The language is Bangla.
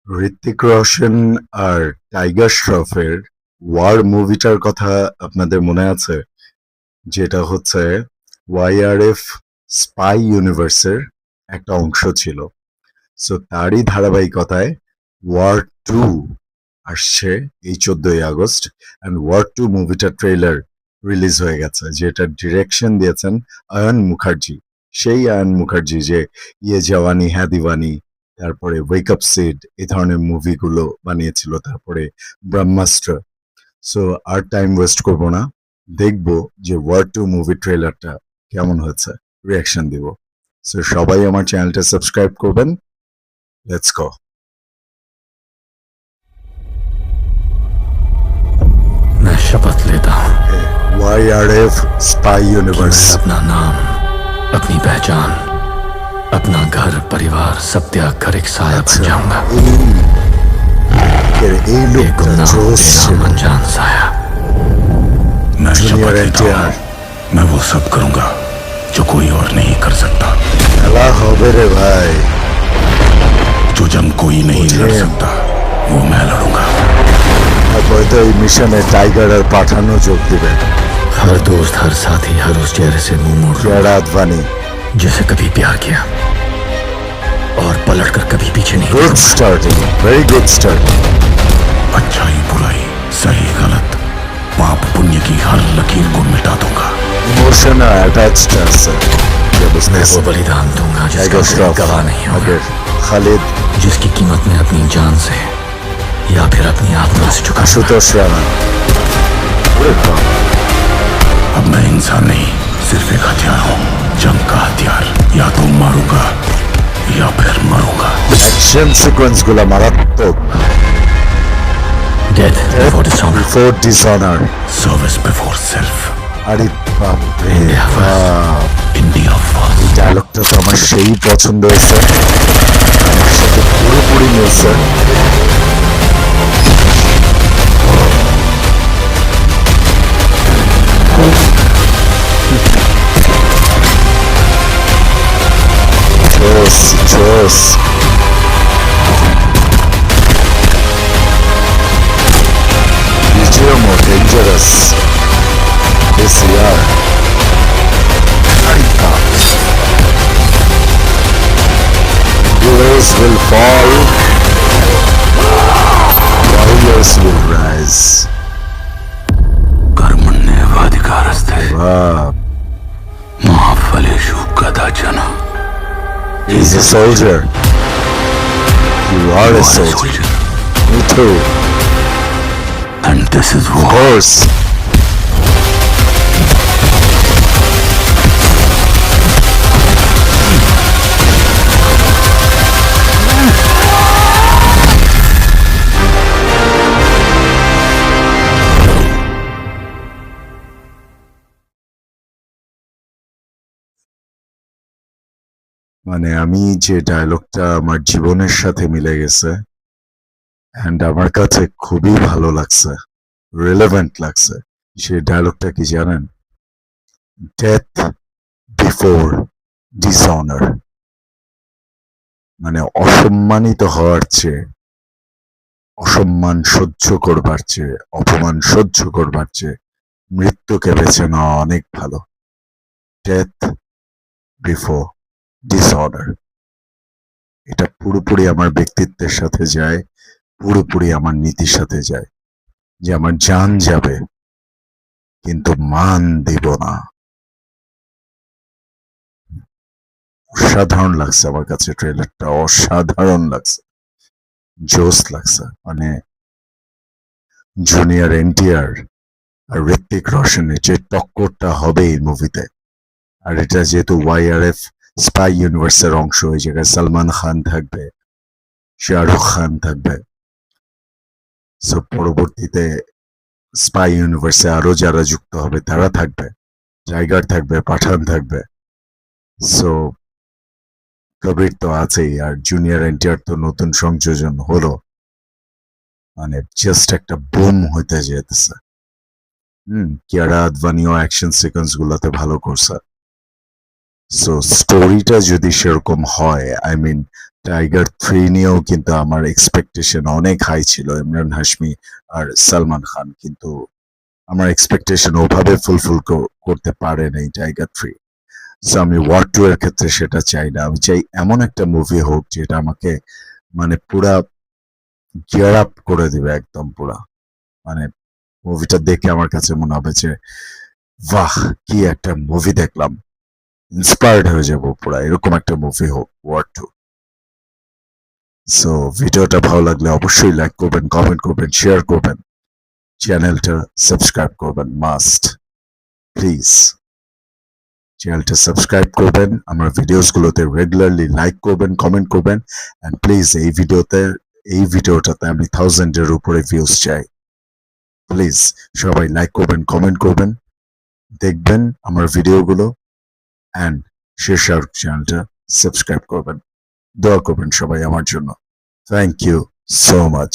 ঋত্বিক রোশন আর টাইগার শ্রফের ওয়ার মুভিটার কথা আপনাদের মনে আছে? যেটা হচ্ছে ওয়াইআরএফ স্পাই ইউনিভার্সের একটা অংশ ছিল। সো তারই ধারাবাহিকতায় ওয়ার টু আসছে এই 14ই আগস্ট, অ্যান্ড ওয়ার টু মুভিটার ট্রেলার রিলিজ হয়ে গেছে, যেটা ডিরেকশন দিয়েছেন আয়ান মুখার্জি। সেই আয়ান মুখার্জি যে ইয়ে জওয়ানি হ্যাঁ দিওয়ানি, তারপরে ওয়েক আপ সিড, এই ধরনের মুভিগুলো বানিয়েছিল, তারপরে ব্রহ্মাস্ত্র। সো আর টাইম ওয়েস্ট করবো না, দেখবো যে ওয়ার টু মুভি ট্রেলারটা কেমন হয়েছে, রিয়াকশন দিব। সো সবাই আমার চ্যানেলটা সাবস্ক্রাইব করবেন। Let's go. मैं शपथ लेता हूँ YRF स्पाई कि यूनिवर्स। मैं अपना नाम, अपनी पहचान, अपना घर परिवार सब त्याग कर एक साया बन जाऊंगा। एक गुमनाम बेनाम अनजान साया। मैं शपथ लेता हूँ मैं वो सब करूंगा जो कोई और नहीं कर सकता। খেলা হবে রে ভাই। जो जंग कोई नहीं लड़ सकता वो मैं लड़ूंगा। তারপরে তো এই मिशने टाइगर और পাঠানো যোগ দিবেন। हर दोस्त हर साथी हर उस चेहरे से मुंह मोड़ कियारा आडवाणी जिसे कभी प्यार किया और पलटकर कभी पीछे नहीं good starting, very good starting. अच्छाई बुराई सही गलत पाप पुण्य की हर लकीर को मिटा दूंगा। इमोशन अटैच्ड है मैं वो बलिदान दूंगा जिसका कोई गवाह नहीं होगा, खालिद, जिसकी कीमत मैं अपनी जान से या फिर अपनी आत्मा से चुका। आशुतोष राणा। अब मैं इंसान नहीं सिर्फ एक हथियार हूँ, जंग का हथियार। या तो मारूंगा या फिर मरूंगा। एक्शन सीक्वेंस गुला मारात्मक। Death before dishonour, before dishonour, service before self. আরে বাপ রে इंडिया বাপ। First, India first. ডায়লগটা তো আমার সেই পছন্দ হয়েছে, আমার সাথে পুরোপুরি মিলছে। জোস জোস। BGM dangerous. ACR. Heroes will fall, warriors will rise. कर्मण्येवाधिकारस्ते Wow. मा फलेषु कदाचन। He's a soldier. You are a soldier. Me too. And this is Of war. course. মানে আমি যে ডায়লগটা আমার জীবনের সাথে মিলে গেছে, এন্ড আমার কাছে খুবই ভালো লাগছে, রিলেভেন্ট লাগছে। সেই ডায়লগটা কি জানেন? Death before dishonour. মানে অসম্মানিত হওয়ার চেয়ে, অসম্মান সহ্য করবার চেয়ে, অপমান সহ্য করবার চেয়ে মৃত্যুকে বেছে নেওয়া অনেক ভালো। ডেথ বিফোর ডিসঅর্ডার, এটা পুরোপুরি আমার ব্যক্তিত্বের সাথে যায়, পুরোপুরি আমার নীতির সাথে যায়, যে আমার জান যাবে কিন্তু মান দিব না। অসাধারণ লাগছে আমার কাছে ট্রেলারটা, অসাধারণ লাগছে, জোস লাগছে। মানে জুনিয়র এনটিআর আর ঋত্বিক রোশনের যে টক্করটা হবে এই মুভিতে, আর এটা যেহেতু ওয়াইআরএফ স্পাই ইউনিভার্সের অংশ, ওই জায়গায় সালমান খান থাকবে, শাহরুখ খান থাকবে। সো পরবর্তীতে স্পাই ইউনিভার্সে আরো যারা যুক্ত হবে তারা থাকবে, টাইগার থাকবে, পাঠান থাকবে। সো কবির তো আছেই, আর জুনিয়র এনটিআর তো নতুন সংযোজন হলো, মানে জাস্ট একটা বুম হইতে যেতেছে। কিয়ারা আদভানিও অ্যাকশন সিকোয়েন্স গুলোতে ভালো করছে। সো স্টোরিটা যদি সেরকম হয়, আই মিন টাইগার 3 নিয়েও কিন্তু আমার এক্সপেকটেশন অনেক হাই ছিল, ইমরান হাশমি আর সালমান খান, কিন্তু আমার এক্সপেকটেশন ওভাবে ফুলফিল করতে পারে নাই টাইগার 3। সো আমি ওয়ার 2 এর ক্ষেত্রে সেটা চাই না। আমি চাই এমন একটা মুভি হোক যেটা আমাকে মানে পুরা গিয়ার আপ করে দিবে একদম পুরা। মানে মুভিটা দেখে আমার কাছে মনে হবে যে বাহ, কি একটা মুভি দেখলাম, ইন্সপায়ার্ড হয়ে যাব পুরা, এরকম একটা মুভি হোক ওয়ার 2। সো ভিডিওটা ভালো লাগলে অবশ্যই লাইক করবেন, কমেন্ট করবেন, শেয়ার করবেন, চ্যানেলটা সাবস্ক্রাইব করবেন মাস্ট, প্লিজ চ্যানেলটা সাবস্ক্রাইব করবেন, আমার ভিডিওসগুলোতে রেগুলারলি লাইক করবেন, কমেন্ট করবেন, এন্ড প্লিজ এই ভিডিওটাতে আমি 1000 এর উপরে ভিউজ চাই। প্লিজ সবাই লাইক করবেন, কমেন্ট করবেন, দেখবেন আমার ভিডিওগুলো, এন্ড শেরশাহ চ্যানেলটা সাবস্ক্রাইব করবেন। দোয়া করবেন সবাই আমার জন্য। Thank you so much.